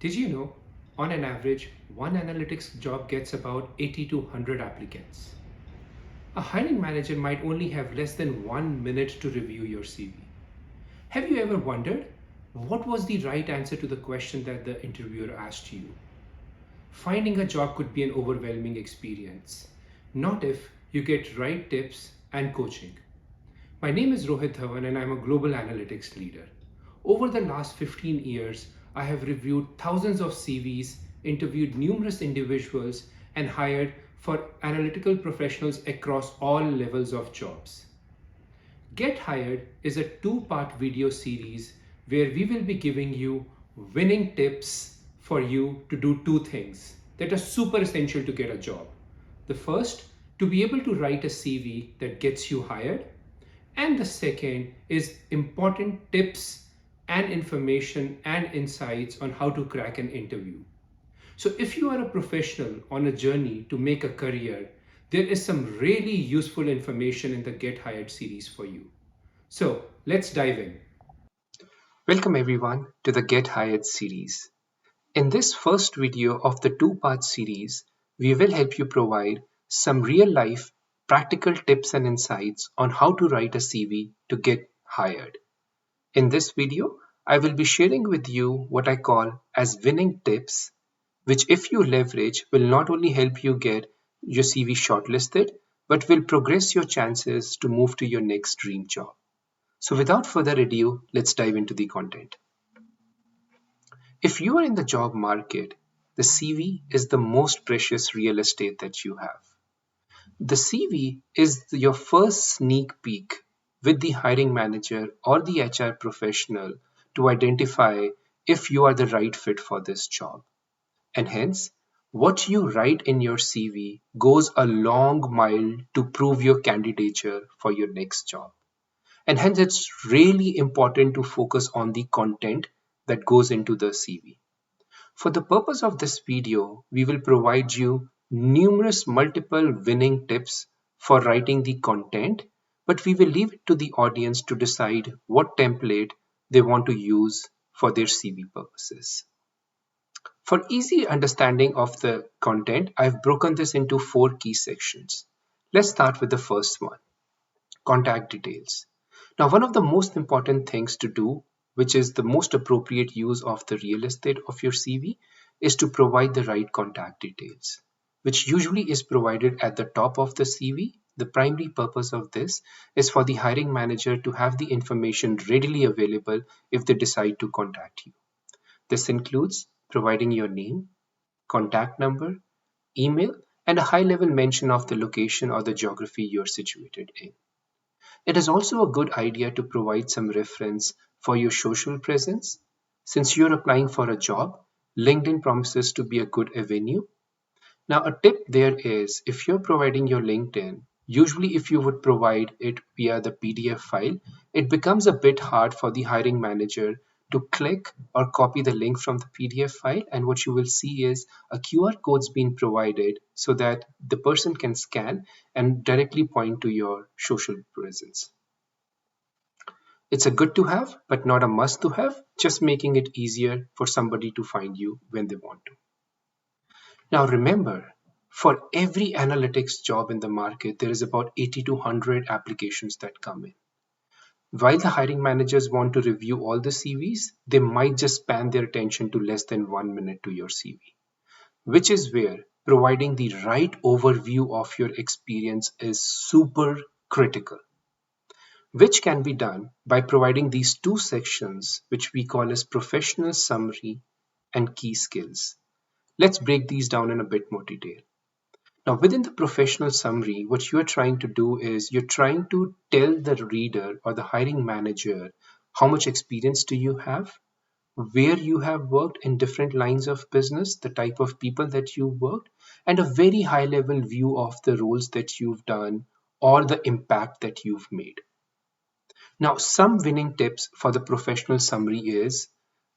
Did you know, on an average, one analytics job gets about 80 to 100 applicants? A hiring manager might only have less than 1 minute to review your CV. Have you ever wondered what was the right answer to the question that the interviewer asked you? Finding a job could be an overwhelming experience, not if you get right tips and coaching. My name is Rohit Dhawan and I'm a global analytics leader. Over the last 15 years, I have reviewed thousands of CVs, interviewed numerous individuals, and hired for analytical professionals across all levels of jobs. Get Hired is a two-part video series where we will be giving you winning tips for you to do two things that are super essential to get a job. The first, to be able to write a CV that gets you hired. And the second is important tips and information and insights on how to crack an interview. So, if you are a professional on a journey to make a career, there is some really useful information in the Get Hired series for you. So, let's dive in. Welcome everyone to the Get Hired series. In this first video of the two-part series, we will help you provide some real-life practical tips and insights on how to write a CV to get hired. In this video, I will be sharing with you what I call as winning tips, which if you leverage will not only help you get your CV shortlisted, but will progress your chances to move to your next dream job. So without further ado, let's dive into the content. If you are in the job market, the CV is the most precious real estate that you have. The CV is your first sneak peek with the hiring manager or the HR professional to identify if you are the right fit for this job. And hence, what you write in your CV goes a long mile to prove your candidature for your next job. And hence, it's really important to focus on the content that goes into the CV. For the purpose of this video, we will provide you numerous multiple winning tips for writing the content, but we will leave it to the audience to decide what template they want to use for their CV purposes. For easy understanding of the content, I've broken this into 4 key sections. Let's start with the first one, contact details. Now, one of the most important things to do, which is the most appropriate use of the real estate of your CV, is to provide the right contact details, which usually is provided at the top of the CV. The primary purpose of this is for the hiring manager to have the information readily available if they decide to contact you. This includes providing your name, contact number, email, and a high-level mention of the location or the geography you're situated in. It is also a good idea to provide some reference for your social presence. Since you're applying for a job, LinkedIn promises to be a good avenue. Now, a tip there is if you're providing your LinkedIn, usually if you would provide it via the PDF file, it becomes a bit hard for the hiring manager to click or copy the link from the PDF file, and what you will see is a QR code's been provided so that the person can scan and directly point to your social presence. It's a good to have, but not a must to have, just making it easier for somebody to find you when they want to. Now remember, for every analytics job in the market, there is about 80 to 100 applications that come in. While the hiring managers want to review all the CVs, they might just span their attention to less than 1 minute to your CV, which is where providing the right overview of your experience is super critical, which can be done by providing these two sections, which we call as professional summary and key skills. Let's break these down in a bit more detail. Now, within the professional summary, what you're trying to do is you're trying to tell the reader or the hiring manager how much experience do you have, where you have worked in different lines of business, the type of people that you worked, and a very high level view of the roles that you've done or the impact that you've made. Now, some winning tips for the professional summary is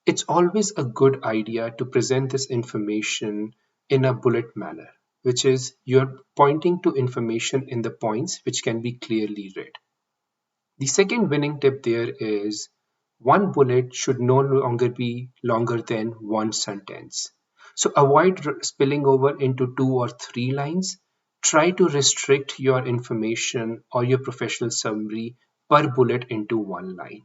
it's always a good idea to present this information in a bullet manner, which is you're pointing to information in the points which can be clearly read. The second winning tip there is One bullet should no longer be longer than one sentence. So avoid spilling over into two or three lines. Try to restrict your information or your professional summary per bullet into one line.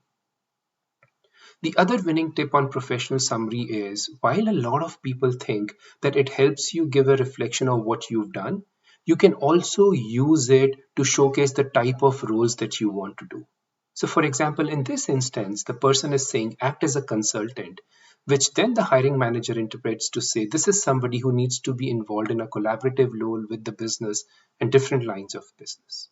The other winning tip on professional summary is while a lot of people think that it helps you give a reflection of what you've done, you can also use it to showcase the type of roles that you want to do. So, for example, in this instance, the person is saying act as a consultant, which then the hiring manager interprets to say this is somebody who needs to be involved in a collaborative role with the business and different lines of business.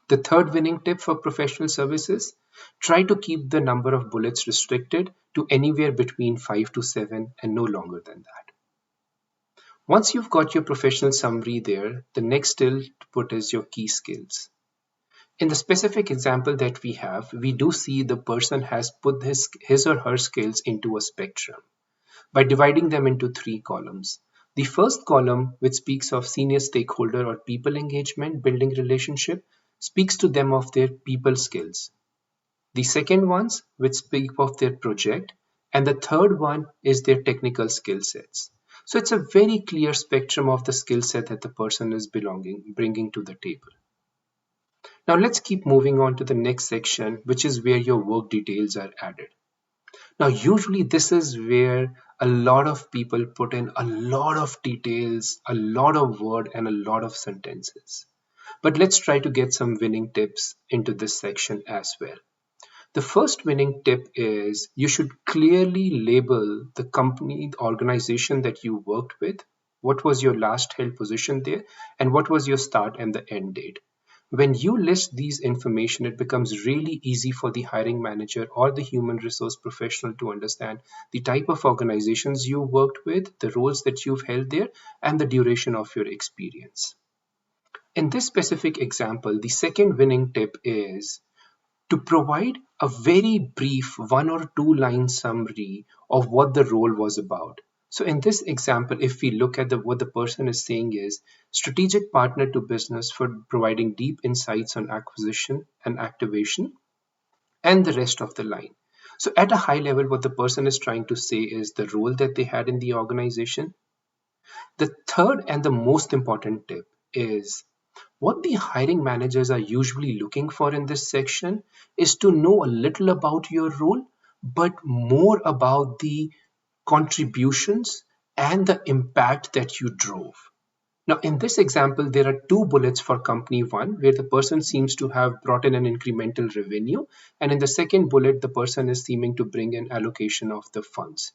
The third winning tip for professional services, try to keep the number of bullets restricted to anywhere between 5 to 7 and no longer than that. Once you've got your professional summary there, the next skill to put is your key skills. In the specific example that we have, we do see the person has put his or her skills into a spectrum by dividing them into three columns. The first column, which speaks of senior stakeholder or people engagement, building relationship, speaks to them of their people skills. The second ones, which speak of their project, and the third one is their technical skill sets. So it's a very clear spectrum of the skill set that the person is bringing to the table. Now let's keep moving on to the next section, which is where your work details are added. Now, usually this is where a lot of people put in a lot of details, a lot of word, and a lot of sentences. But let's try to get some winning tips into this section as well. The first winning tip is you should clearly label the company, the organization that you worked with, what was your last held position there, and what was your start and the end date. When you list these information, it becomes really easy for the hiring manager or the human resource professional to understand the type of organizations you worked with, the roles that you've held there, and the duration of your experience. In this specific example, the second winning tip is to provide a very brief one or two line summary of what the role was about. So in this example, if we look at what the person is saying is strategic partner to business for providing deep insights on acquisition and activation and the rest of the line. So at a high level, what the person is trying to say is the role that they had in the organization. The third and the most important tip is what the hiring managers are usually looking for in this section is to know a little about your role, but more about the contributions and the impact that you drove. Now, in this example, there are two bullets for company one, where the person seems to have brought in an incremental revenue. And in the second bullet, the person is seeming to bring in allocation of the funds.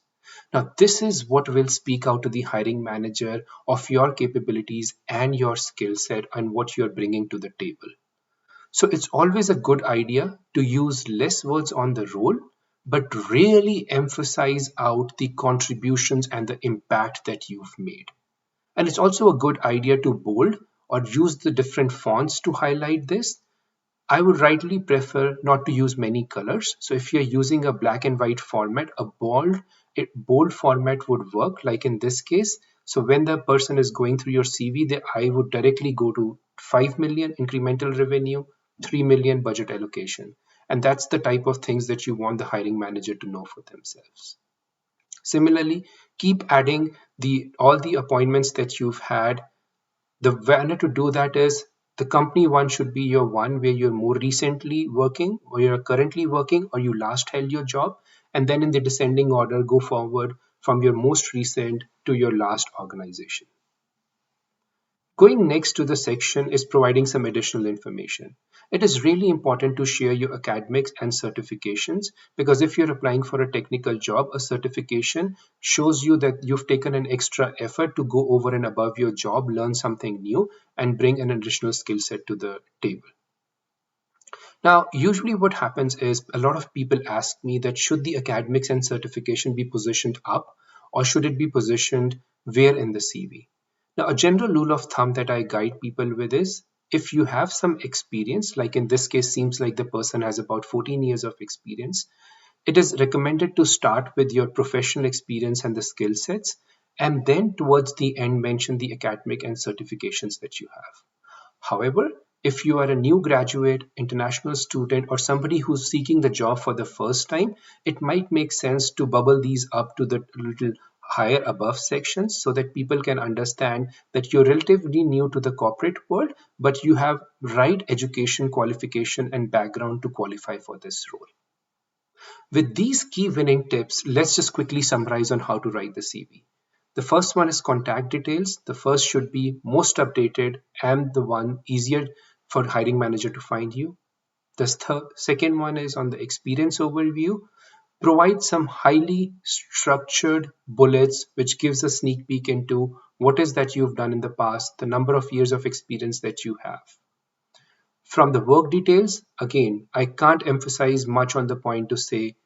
Now, this is what will speak out to the hiring manager of your capabilities and your skill set and what you're bringing to the table. So it's always a good idea to use less words on the role, but really emphasize out the contributions and the impact that you've made. And it's also a good idea to bold or use the different fonts to highlight this. I would rightly prefer not to use many colors. So if you're using a black and white format, a bold format would work, like in this case. So when the person is going through your CV, I would directly go to 5 million incremental revenue, 3 million budget allocation. And that's the type of things that you want the hiring manager to know for themselves. Similarly, keep adding all the appointments that you've had. The manner to do that is the company one should be your one where you're more recently working or you're currently working or you last held your job. And then in the descending order, go forward from your most recent to your last organization. Going next to the section is providing some additional information. It is really important to share your academics and certifications because if you're applying for a technical job, a certification shows you that you've taken an extra effort to go over and above your job, learn something new, and bring an additional skill set to the table. Now, usually what happens is a lot of people ask me that should the academics and certification be positioned up or should it be positioned where in the CV? Now, a general rule of thumb that I guide people with is if you have some experience, like in this case, seems like the person has about 14 years of experience, it is recommended to start with your professional experience and the skill sets, and then towards the end mention the academic and certifications that you have. However, If you are a new graduate, international student, or somebody who's seeking the job for the first time, it might make sense to bubble these up to the little higher above sections so that people can understand that you're relatively new to the corporate world, but you have right education, qualification, and background to qualify for this role. With these key winning tips, let's just quickly summarize on how to write the CV. The first one is contact details. The first should be most updated and the one easier for hiring manager to find you. The second one is on the experience overview. Provide some highly structured bullets which gives a sneak peek into what is that you've done in the past, the number of years of experience that you have. From the work details, again, I can't emphasize much on the point to say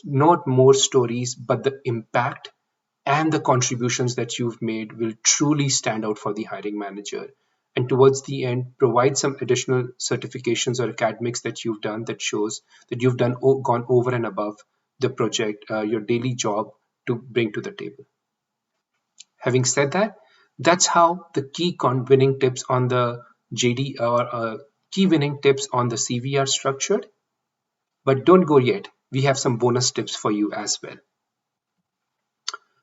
not more stories, but the impact and the contributions that you've made will truly stand out for the hiring manager. And towards the end, provide some additional certifications or academics that you've done that shows that you've gone over and above the project, your daily job to bring to the table. Having said that, that's how the key winning tips on the JD or key winning tips on the CV are structured. But don't go yet. We have some bonus tips for you as well.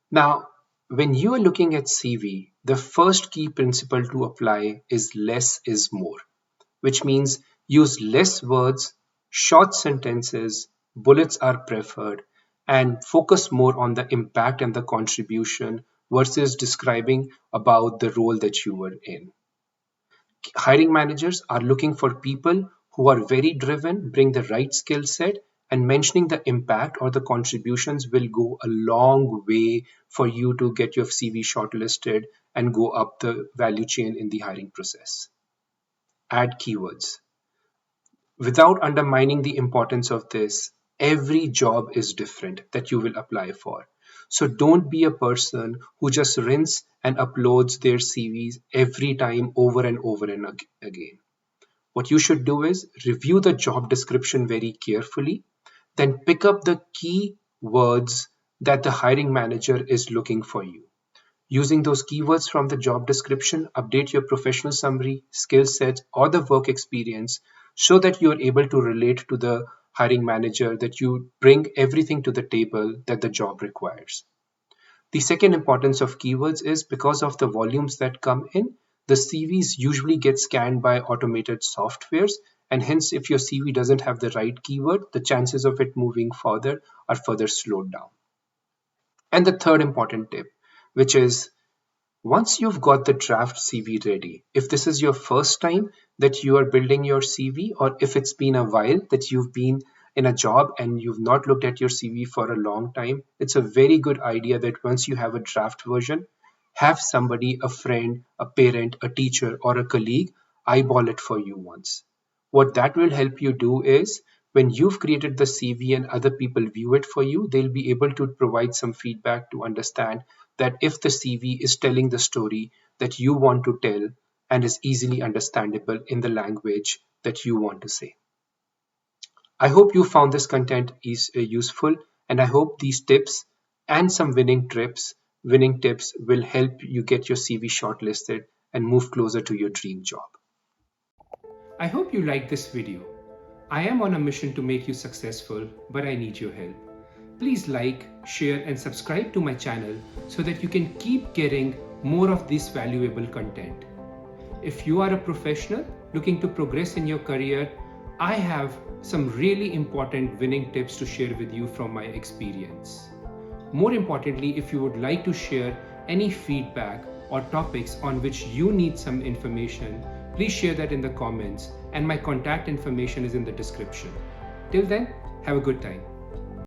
Now, when you are looking at CV, the first key principle to apply is less is more, which means use less words, short sentences, bullets are preferred, and focus more on the impact and the contribution versus describing about the role that you were in. Hiring managers are looking for people who are very driven, bring the right skill set, and mentioning the impact or the contributions will go a long way for you to get your CV shortlisted and go up the value chain in the hiring process. Add keywords. Without undermining the importance of this, every job is different that you will apply for. So don't be a person who just rinse and uploads their CVs every time over and over and again. What you should do is review the job description very carefully, then pick up the key words that the hiring manager is looking for you. Using those keywords from the job description, update your professional summary, skill set, or the work experience so that you are able to relate to the hiring manager, that you bring everything to the table that the job requires. The second importance of keywords is because of the volumes that come in, the CVs usually get scanned by automated softwares, and hence if your CV doesn't have the right keyword, the chances of it moving further are further slowed down. And the third important tip, which is once you've got the draft CV ready, if this is your first time that you are building your CV, or if it's been a while that you've been in a job and you've not looked at your CV for a long time, it's a very good idea that once you have a draft version, have somebody, a friend, a parent, a teacher, or a colleague eyeball it for you once. What that will help you do is when you've created the CV and other people view it for you, they'll be able to provide some feedback to understand that if the CV is telling the story that you want to tell and is easily understandable in the language that you want to say. I hope you found this content is useful, and I hope these tips and some winning tips will help you get your CV shortlisted and move closer to your dream job. I hope you liked this video. I am on a mission to make you successful, but I need your help. Please like, share, and subscribe to my channel so that you can keep getting more of this valuable content. If you are a professional looking to progress in your career, I have some really important winning tips to share with you from my experience. More importantly, if you would like to share any feedback or topics on which you need some information, please share that in the comments, and my contact information is in the description. Till then, have a good time.